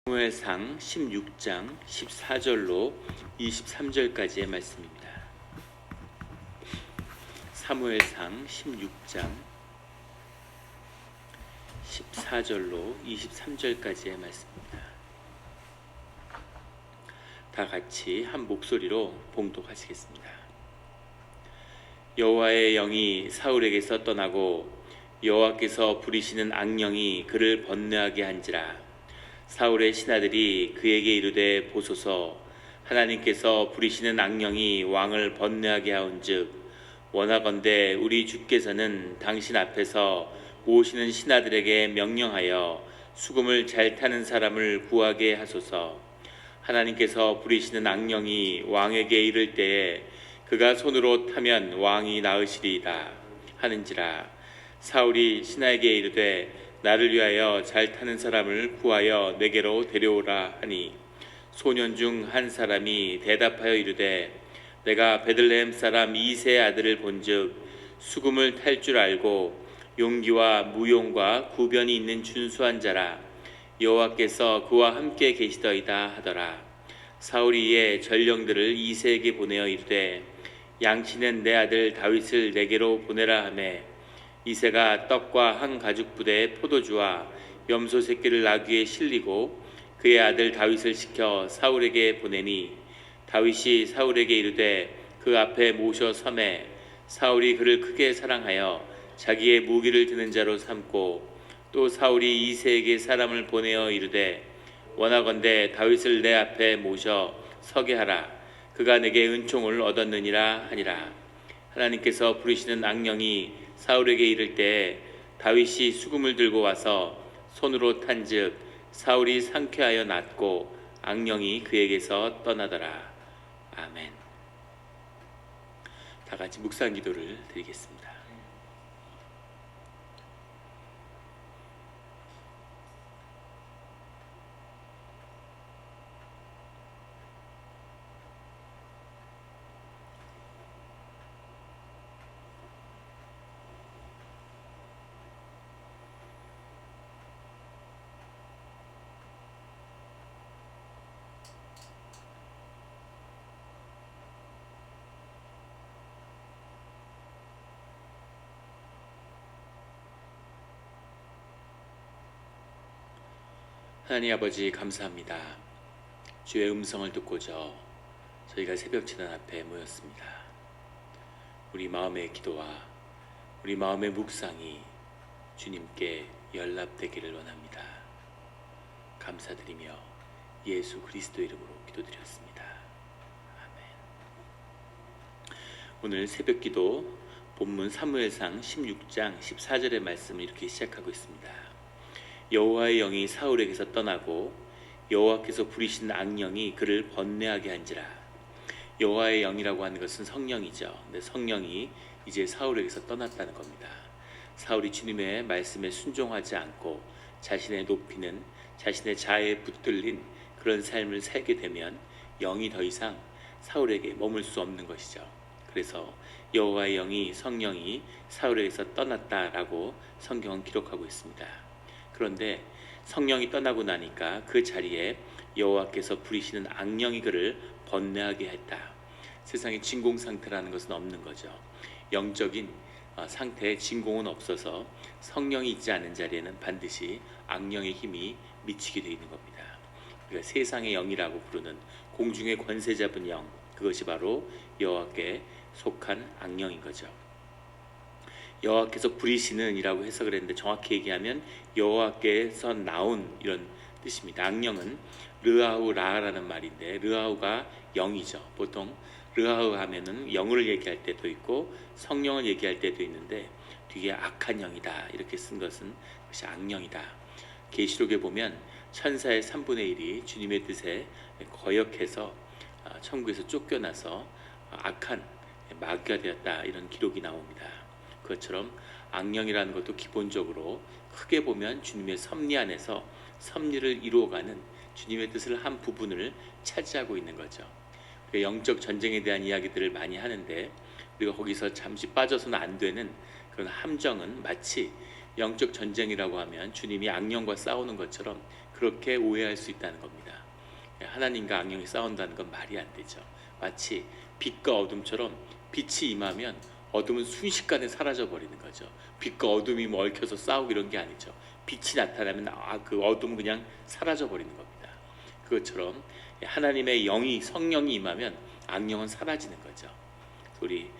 사무엘상 16장 14절로 23절까지의 말씀입니다. 사무엘상 16장 14절로 23절까지의 말씀입니다. 다 같이 한 목소리로 봉독하시겠습니다. 여호와의 영이 사울에게서 떠나고 여호와께서 부리시는 악령이 그를 번뇌하게 한지라. 사울의 신하들이 그에게 이르되 보소서, 하나님께서 부리시는 악령이 왕을 번뇌하게 하온즉 원하건대 우리 주께서는 당신 앞에서 오시는 신하들에게 명령하여 수금을 잘 타는 사람을 구하게 하소서. 하나님께서 부리시는 악령이 왕에게 이를 때에 그가 손으로 타면 왕이 나으시리이다 하는지라. 사울이 신하에게 이르되 나를 위하여 잘 타는 사람을 구하여 내게로 데려오라 하니 소년 중 한 사람이 대답하여 이르되 내가 베들레헴 사람 이새의 아들을 본즉 수금을 탈 줄 알고 용기와 무용과 구변이 있는 준수한 자라. 여호와께서 그와 함께 계시더이다 하더라. 사울이 이에 전령들을 이새에게 보내어 이르되 양치는 내 아들 다윗을 내게로 보내라 하매 이새가 떡과 한 가죽 부대에 포도주와 염소 새끼를 나귀에 실리고 그의 아들 다윗을 시켜 사울에게 보내니 다윗이 사울에게 이르되 그 앞에 모셔 서매 사울이 그를 크게 사랑하여 자기의 무기를 드는 자로 삼고 또 사울이 이새에게 사람을 보내어 이르되 원하건대 다윗을 내 앞에 모셔 서게 하라. 그가 내게 은총을 얻었느니라 하니라. 하나님께서 부리시는 악령이 사울에게 이를 때에 다윗이 수금을 들고 와서 손으로 탄즉 사울이 상쾌하여 낫고 악령이 그에게서 떠나더라. 아멘. 다 같이 묵상 기도를 드리겠습니다. 하나님 아버지 감사합니다. 주의 음성을 듣고자 저희가 새벽 제단 앞에 모였습니다. 우리 마음의 기도와 우리 마음의 묵상이 주님께 연락되기를 원합니다. 감사드리며 예수 그리스도 이름으로 기도드렸습니다. 아멘. 오늘 새벽 기도 본문 사무엘상 16장 14절의 말씀을 이렇게 시작하고 있습니다. 여호와의 영이 사울에게서 떠나고 여호와께서 부리신 악령이 그를 번뇌하게 한지라. 여호와의 영이라고 하는 것은 성령이죠. 근데 성령이 이제 사울에게서 떠났다는 겁니다. 사울이 주님의 말씀에 순종하지 않고 자신의 높이는 자신의 자아에 붙들린 그런 삶을 살게 되면 영이 더 이상 사울에게 머물 수 없는 것이죠. 그래서 여호와의 영이 성령이 사울에게서 떠났다라고 성경은 기록하고 있습니다. 그런데 성령이 떠나고 나니까 그 자리에 여호와께서 부리시는 악령이 그를 번뇌하게 했다. 세상에 진공 상태라는 것은 없는 거죠. 영적인 상태에 진공은 없어서 성령이 있지 않은 자리에는 반드시 악령의 힘이 미치게 되어 있는 겁니다. 우리가 세상의 영이라고 부르는 공중의 권세 잡은 영, 그것이 바로 여호와께 속한 악령인 거죠. 여호와께서 부리시는 이라고 해석을 했는데 정확히 얘기하면 여호와께서 나온 이런 뜻입니다. 악령은 르아우 라라는 말인데 르아우가 영이죠. 보통 르아우 하면은 영을 얘기할 때도 있고 성령을 얘기할 때도 있는데 뒤에 악한 영이다 이렇게 쓴 것은 그것이 악령이다. 계시록에 보면 천사의 3분의 1이 주님의 뜻에 거역해서 천국에서 쫓겨나서 악한 마귀가 되었다 이런 기록이 나옵니다. 그것처럼 악령이라는 것도 기본적으로 크게 보면 주님의 섭리 안에서 섭리를 이루어가는 주님의 뜻을 한 부분을 차지하고 있는 거죠. 우리가 영적 전쟁에 대한 이야기들을 많이 하는데 우리가 거기서 잠시 빠져서는 안 되는 그런 함정은 마치 영적 전쟁이라고 하면 주님이 악령과 싸우는 것처럼 그렇게 오해할 수 있다는 겁니다. 하나님과 악령이 싸운다는 건 말이 안 되죠. 마치 빛과 어둠처럼 빛이 임하면 어둠은 순식간에 사라져 버리는 거죠. 빛과 어둠이 뭐 얽혀서 싸우고 이런 게 아니죠. 빛이 나타나면 그 어둠은 그냥 사라져 버리는 겁니다. 그것처럼 하나님의 영이 성령이 임하면 악령은 사라지는 거죠. 우리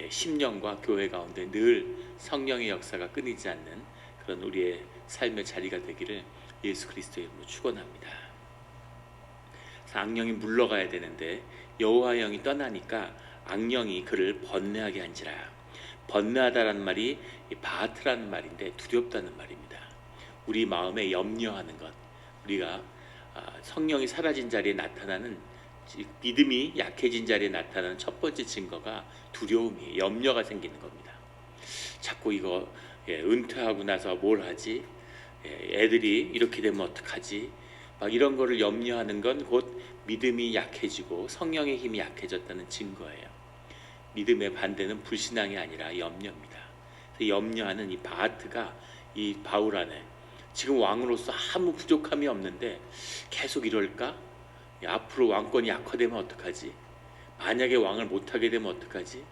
심령과 교회 가운데 늘 성령의 역사가 끊이지 않는 그런 우리의 삶의 자리가 되기를 예수 그리스도의 이름으로 축원합니다. 악령이 물러가야 되는데 여호와의 영이 떠나니까 악령이 그를 번뇌하게 한지라. 번뇌하다라는 말이 바하트라는 말인데 두렵다는 말입니다. 우리 마음에 염려하는 것, 우리가 성령이 사라진 자리에 나타나는, 믿음이 약해진 자리에 나타나는 첫 번째 증거가 두려움이, 염려가 생기는 겁니다. 자꾸 이거 은퇴하고 나서 뭘 하지? 애들이 이렇게 되면 어떡하지? 막 이런 거를 염려하는 건 곧 믿음이 약해지고 성령의 힘이 약해졌다는 증거예요. 믿음의 반대는 불신앙이 아니라 염려입니다. 염려하는 이 바하트가 이 바울 안에 지금 왕으로서 아무 부족함이 없는데 계속 이럴까? 앞으로 왕권이 약화되면 어떡하지? 만약에 왕을 못하게 되면 어떡하지?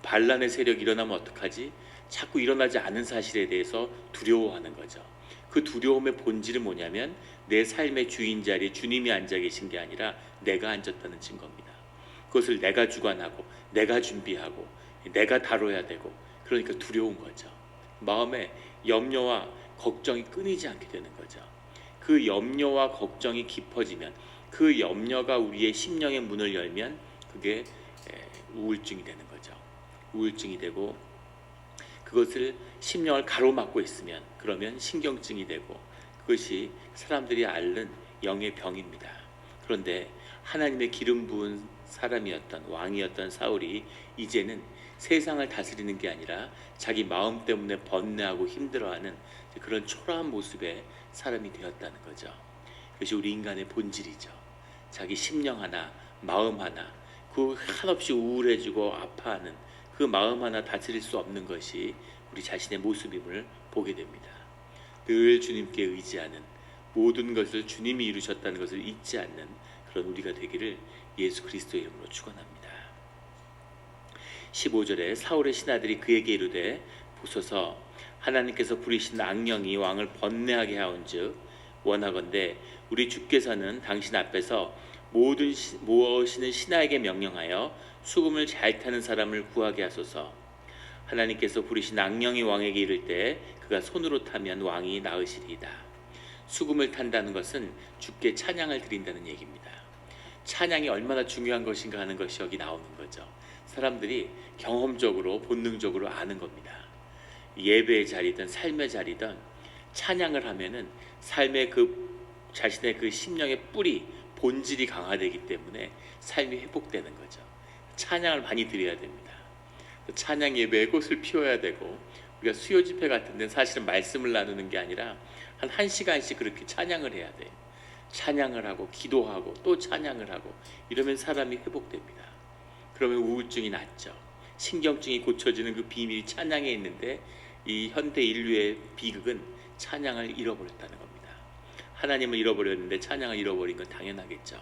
반란의 세력이 일어나면 어떡하지? 자꾸 일어나지 않은 사실에 대해서 두려워하는 거죠. 그 두려움의 본질은 뭐냐면 내 삶의 주인 자리에 주님이 앉아 계신 게 아니라 내가 앉았다는 증거입니다. 그것을 내가 주관하고 내가 준비하고 내가 다뤄야 되고, 그러니까 두려운 거죠. 마음에 염려와 걱정이 끊이지 않게 되는 거죠. 그 염려와 걱정이 깊어지면, 그 염려가 우리의 심령의 문을 열면 그게 우울증이 되는 거죠. 우울증이 되고, 그것을 심령을 가로막고 있으면 그러면 신경증이 되고, 그것이 사람들이 앓는 영의 병입니다. 그런데 하나님의 기름 부은 사람이었던, 왕이었던 사울이 이제는 세상을 다스리는 게 아니라 자기 마음 때문에 번뇌하고 힘들어하는 그런 초라한 모습의 사람이 되었다는 거죠. 그것이 우리 인간의 본질이죠. 자기 심령 하나, 마음 하나, 그 한없이 우울해지고 아파하는 그 마음 하나 다스릴 수 없는 것이 우리 자신의 모습임을 보게 됩니다. 늘 주님께 의지하는, 모든 것을 주님이 이루셨다는 것을 잊지 않는 그런 우리가 되기를 예수 그리스도의 이름으로 축원합니다. 15절에 사울의 신하들이 그에게 이르되 보소서 하나님께서 부리신 악령이 왕을 번뇌하게 하온즉 원하건대 우리 주께서는 당신 앞에서 모으시는 신하에게 명령하여 수금을 잘 타는 사람을 구하게 하소서. 하나님께서 부리신 악령이 왕에게 이를 때 그가 손으로 타면 왕이 나으시리이다. 수금을 탄다는 것은 주께 찬양을 드린다는 얘기입니다. 찬양이 얼마나 중요한 것인가 하는 것이 여기 나오는 거죠. 사람들이 경험적으로 본능적으로 아는 겁니다. 예배의 자리든 삶의 자리든 찬양을 하면은 삶의 자신의 그 심령의 뿌리, 본질이 강화되기 때문에 삶이 회복되는 거죠. 찬양을 많이 드려야 됩니다. 찬양 예배에 꽃을 피워야 되고, 우리가 수요 집회 같은 데는 사실은 말씀을 나누는 게 아니라 한 1시간씩 그렇게 찬양을 해야 돼요. 찬양을 하고 기도하고 또 찬양을 하고 이러면 사람이 회복됩니다. 그러면 우울증이 낫죠. 신경증이 고쳐지는 그 비밀이 찬양에 있는데 이 현대 인류의 비극은 찬양을 잃어버렸다는 겁니다. 하나님을 잃어버렸는데 찬양을 잃어버린 건 당연하겠죠.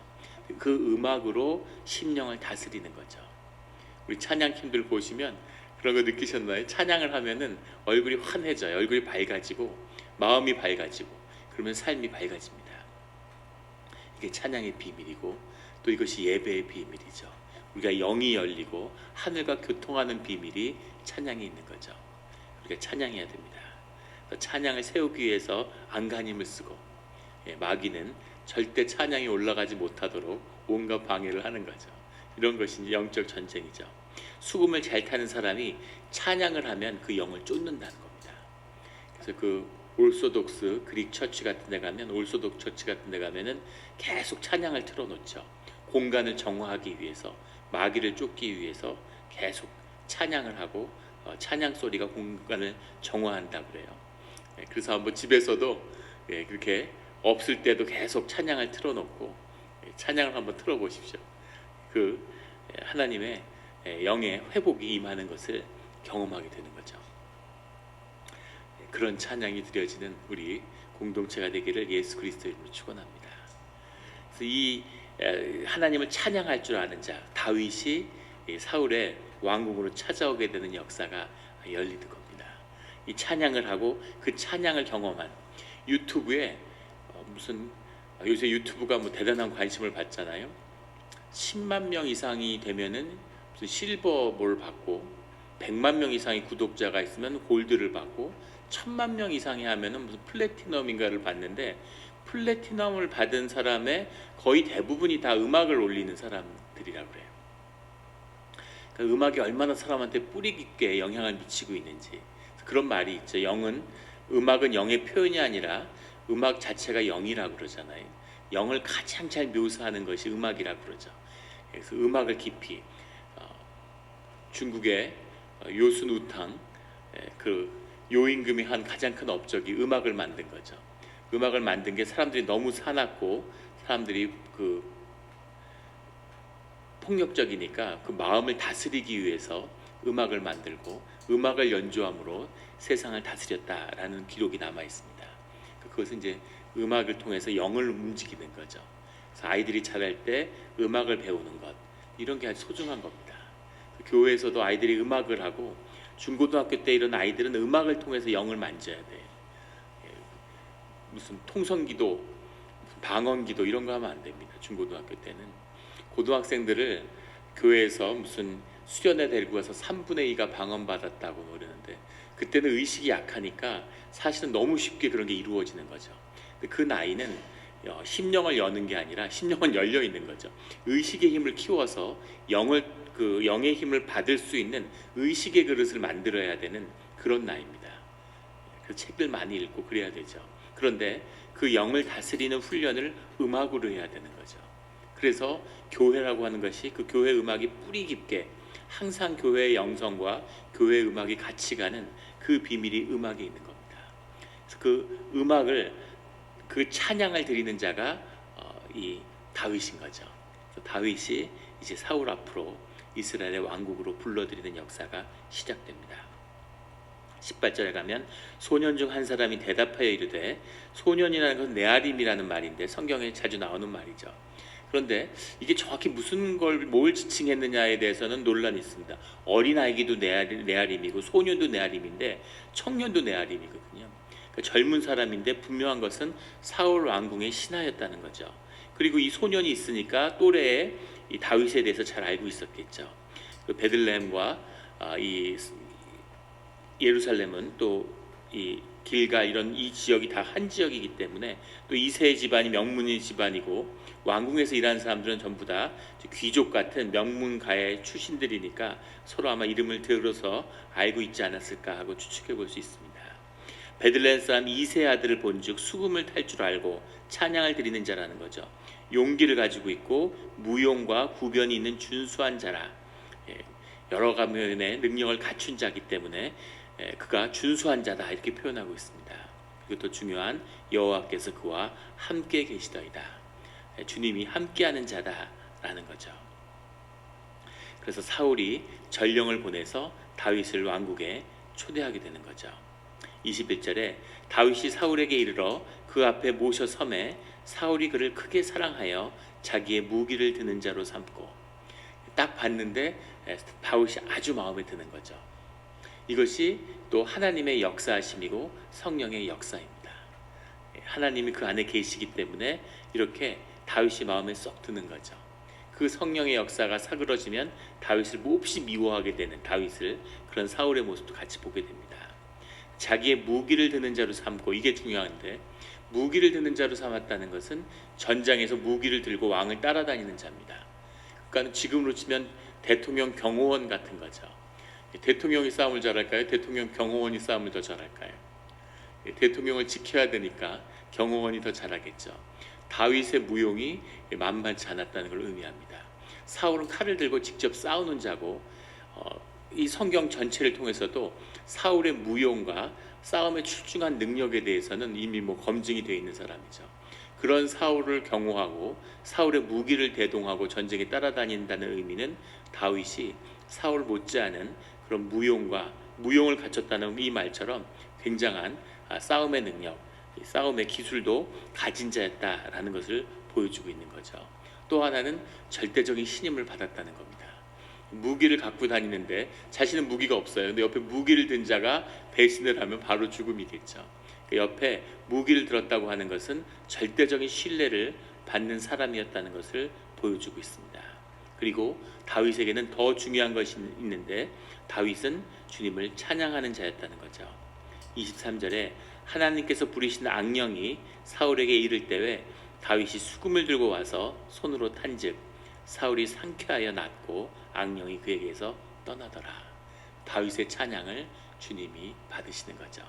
그 음악으로 심령을 다스리는 거죠. 우리 찬양팀들 보시면 그런 거 느끼셨나요? 찬양을 하면은 얼굴이 환해져요. 얼굴이 밝아지고 마음이 밝아지고 그러면 삶이 밝아집니다. 이게 찬양의 비밀이고 또 이것이 예배의 비밀이죠. 우리가 영이 열리고 하늘과 교통하는 비밀이 찬양에 있는 거죠. 우리가 찬양해야 됩니다. 찬양을 세우기 위해서 안간힘을 쓰고, 마귀는 절대 찬양이 올라가지 못하도록 온갖 방해를 하는 거죠. 이런 것이 영적 전쟁이죠. 수금을 잘 타는 사람이 찬양을 하면 그 영을 쫓는다는 겁니다. 그래서 그 올소독스 그릭 처치 같은 데 가면, 올소독 처치 같은 데 가면은 계속 찬양을 틀어놓죠. 공간을 정화하기 위해서, 마귀를 쫓기 위해서 계속 찬양을 하고, 찬양 소리가 공간을 정화한다고 그래요. 그래서 한번 집에서도 그렇게 없을 때도 계속 찬양을 틀어놓고 찬양을 한번 틀어보십시오. 그 하나님의 영의 회복이 임하는 것을 경험하게 되는 거죠. 그런 찬양이 드려지는 우리 공동체가 되기를 예수 그리스도 이름으로 축원합니다. 그래서 이 하나님을 찬양할 줄 아는 자 다윗이 사울의 왕궁으로 찾아오게 되는 역사가 열리는 겁니다. 이 찬양을 하고 그 찬양을 경험한 유튜브에 무슨 요새 유튜브가 뭐 대단한 관심을 받잖아요. 10만 명 이상이 되면은 무슨 실버볼 받고 100만 명 이상의 구독자가 있으면 골드를 받고 1000만 명 이상이 하면은 무슨 플래티넘인가를 받는데 플래티넘을 받은 사람의 거의 대부분이 다 음악을 올리는 사람들이라고 그래요. 그러니까 음악이 얼마나 사람한테 뿌리 깊게 영향을 미치고 있는지 그런 말이 있죠. 음악은 영의 표현이 아니라 음악 자체가 영이라고 그러잖아요. 영을 가장 잘 묘사하는 것이 음악이라고 그러죠. 그래서 음악을 깊이 중국의 요순우탕 그 요임금이 한 가장 큰 업적이 음악을 만든 거죠. 음악을 만든 게 사람들이 너무 사납고 사람들이 그 폭력적이니까 그 마음을 다스리기 위해서 음악을 만들고 음악을 연주함으로 세상을 다스렸다라는 기록이 남아 있습니다. 그것은 이제 음악을 통해서 영을 움직이는 거죠. 그래서 아이들이 자랄 때 음악을 배우는 것 이런 게 아주 소중한 겁니다. 교회에서도 아이들이 음악을 하고 중고등학교 때 이런 아이들은 음악을 통해서 영을 만져야 돼요. 무슨 통성기도, 방언기도 이런 거 하면 안 됩니다. 중고등학교 때는 고등학생들을 교회에서 무슨 수련회 데리고 가서 3분의 2가 방언 받았다고 그러는데 그때는 의식이 약하니까 사실은 너무 쉽게 그런 게 이루어지는 거죠. 근데 그 나이는 심령을 여는 게 아니라 심령은 열려 있는 거죠. 의식의 힘을 키워서 영의 힘을 받을 수 있는 의식의 그릇을 만들어야 되는 그런 나이입니다. 그 책들 많이 읽고 그래야 되죠. 그런데 그 영을 다스리는 훈련을 음악으로 해야 되는 거죠. 그래서 교회라고 하는 것이 그 교회 음악이 뿌리 깊게 항상 교회의 영성과 교회 음악이 같이 가는 그 비밀이 음악에 있는 겁니다. 그래서 그 음악을 그 찬양을 드리는 자가 이 다윗인 거죠. 다윗이 이제 사울 앞으로 이스라엘의 왕국으로 불러들이는 역사가 시작됩니다. 18절에 가면 소년 중 한 사람이 대답하여 이르되 소년이라는 것은 네아림이라는 말인데 성경에 자주 나오는 말이죠. 그런데 이게 정확히 뭘 지칭했느냐에 대해서는 논란이 있습니다. 어린아이기도 네아림이고 소년도 네아림인데 청년도 네아림이거든요. 그러니까 젊은 사람인데 분명한 것은 사울 왕궁의 신하였다는 거죠. 그리고 이 소년이 있으니까 또래의 이 다윗에 대해서 잘 알고 있었겠죠. 그 베들레헴과 이 예루살렘은 또 이 길갈 이런 이 지역이 다 한 지역이기 때문에 또 이세 집안이 명문의 집안이고 왕궁에서 일하는 사람들은 전부 다 귀족 같은 명문가의 출신들이니까 서로 아마 이름을 들어서 알고 있지 않았을까 하고 추측해 볼 수 있습니다. 베들레헴 사람 이세 아들을 본즉 수금을 탈 줄 알고 찬양을 드리는 자라는 거죠. 용기를 가지고 있고 무용과 구변이 있는 준수한 자라. 여러 가면의 능력을 갖춘 자이기 때문에 그가 준수한 자다 이렇게 표현하고 있습니다. 그리고 또 중요한 여호와께서 그와 함께 계시더이다. 주님이 함께하는 자다라는 거죠. 그래서 사울이 전령을 보내서 다윗을 왕국에 초대하게 되는 거죠. 21절에 다윗이 사울에게 이르러 그 앞에 모셔 섬에 사울이 그를 크게 사랑하여 자기의 무기를 드는 자로 삼고 딱 봤는데 다윗이 아주 마음에 드는 거죠. 이것이 또 하나님의 역사하심이고 성령의 역사입니다. 하나님이 그 안에 계시기 때문에 이렇게 다윗이 마음에 쏙 드는 거죠. 그 성령의 역사가 사그러지면 다윗을 몹시 미워하게 되는 다윗을 그런 사울의 모습도 같이 보게 됩니다. 자기의 무기를 드는 자로 삼고 이게 중요한데 무기를 드는 자로 삼았다는 것은 전장에서 무기를 들고 왕을 따라다니는 자입니다. 그러니까 지금으로 치면 대통령 경호원 같은 거죠. 대통령이 싸움을 잘할까요? 대통령 경호원이 싸움을 더 잘할까요? 대통령을 지켜야 되니까 경호원이 더 잘하겠죠. 다윗의 무용이 만만치 않았다는 걸 의미합니다. 사울은 칼을 들고 직접 싸우는 자고 이 성경 전체를 통해서도 사울의 무용과 싸움에 출중한 능력에 대해서는 이미 검증이 되어 있는 사람이죠. 그런 사울을 경호하고 사울의 무기를 대동하고 전쟁에 따라다닌다는 의미는 다윗이 사울 못지않은 그런 무용을 갖췄다는 이 말처럼 굉장한 싸움의 능력, 이 싸움의 기술도 가진 자였다라는 것을 보여주고 있는 거죠. 또 하나는 절대적인 신임을 받았다는 겁니다. 무기를 갖고 다니는데 자신은 무기가 없어요. 근데 옆에 무기를 든 자가 배신을 하면 바로 죽음이겠죠. 옆에 무기를 들었다고 하는 것은 절대적인 신뢰를 받는 사람이었다는 것을 보여주고 있습니다. 그리고 다윗에게는 더 중요한 것이 있는데 다윗은 주님을 찬양하는 자였다는 거죠. 23절에 하나님께서 부리신 악령이 사울에게 이를 때에 다윗이 수금을 들고 와서 손으로 탄즉 사울이 상쾌하여 낫고 악령이 그에게서 떠나더라. 다윗의 찬양을 주님이 받으시는 거죠.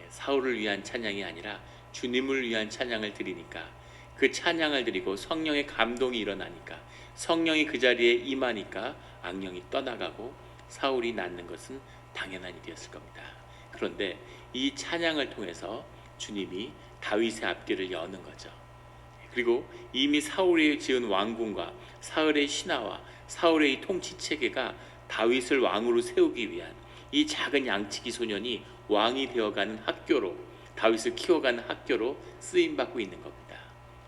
사울을 위한 찬양이 아니라 주님을 위한 찬양을 드리니까 그 찬양을 드리고 성령의 감동이 일어나니까 성령이 그 자리에 임하니까 악령이 떠나가고 사울이 낫는 것은 당연한 일이었을 겁니다. 그런데 이 찬양을 통해서 주님이 다윗의 앞길을 여는 거죠. 그리고 이미 사울이 지은 왕궁과 사울의 신하와 사울의 이 통치 체계가 다윗을 왕으로 세우기 위한 이 작은 양치기 소년이 왕이 되어가는 학교로, 다윗을 키워가는 학교로 쓰임받고 있는 겁니다.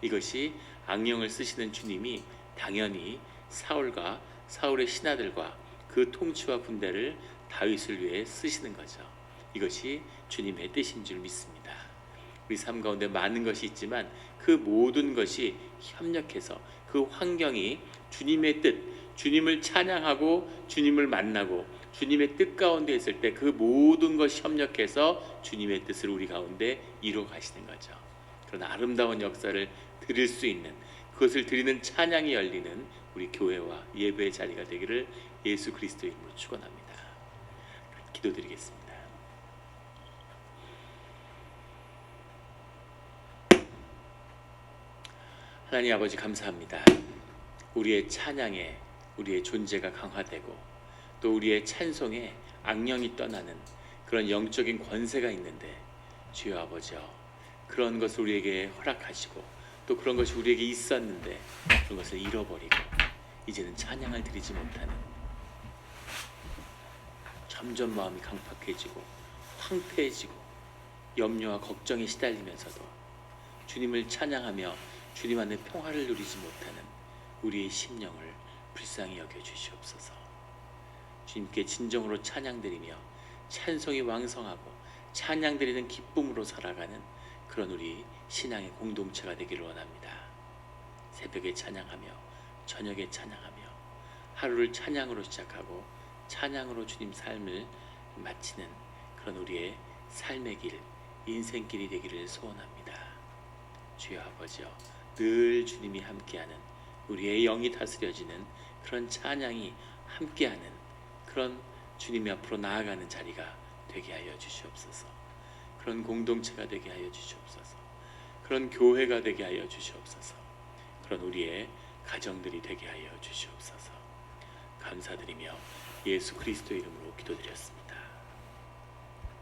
이것이 악령을 쓰시는 주님이 당연히 사울과 사울의 신하들과 그 통치와 군대를 다윗을 위해 쓰시는 거죠. 이것이 주님의 뜻인 줄 믿습니다. 우리 삶 가운데 많은 것이 있지만 그 모든 것이 협력해서 그 환경이 주님의 뜻, 주님을 찬양하고 주님을 만나고 주님의 뜻 가운데 있을 때 그 모든 것이 협력해서 주님의 뜻을 우리 가운데 이루어 가시는 거죠. 그런 아름다운 역사를 드릴 수 있는, 그것을 드리는 찬양이 열리는 우리 교회와 예배의 자리가 되기를 예수 그리스도의 이름으로 축원합니다. 기도드리겠습니다. 하나님 아버지 감사합니다. 우리의 찬양에 우리의 존재가 강화되고 또 우리의 찬송에 악령이 떠나는 그런 영적인 권세가 있는데 주여 아버지여, 그런 것을 우리에게 허락하시고 또 그런 것이 우리에게 있었는데 그런 것을 잃어버리고 이제는 찬양을 드리지 못하는, 점점 마음이 강팍해지고 황폐해지고 염려와 걱정에 시달리면서도 주님을 찬양하며 주님 안에 평화를 누리지 못하는 우리의 심령을 불쌍히 여겨 주시옵소서. 주님께 진정으로 찬양드리며 찬송이 왕성하고 찬양드리는 기쁨으로 살아가는 그런 우리 신앙의 공동체가 되기를 원합니다. 새벽에 찬양하며 저녁에 찬양하며 하루를 찬양으로 시작하고 찬양으로 주님 삶을 마치는 그런 우리의 삶의 길, 인생길이 되기를 소원합니다. 주여 아버지여, 늘 주님이 함께하는, 우리의 영이 다스려지는 그런 찬양이 함께하는 그런 주님이 앞으로 나아가는 자리가 되게 하여 주시옵소서. 그런 공동체가 되게 하여 주시옵소서. 그런 교회가 되게 하여 주시옵소서. 그런 우리의 가정들이 되게 하여 주시옵소서. 감사드리며 예수 그리스도의 이름으로 기도드렸습니다.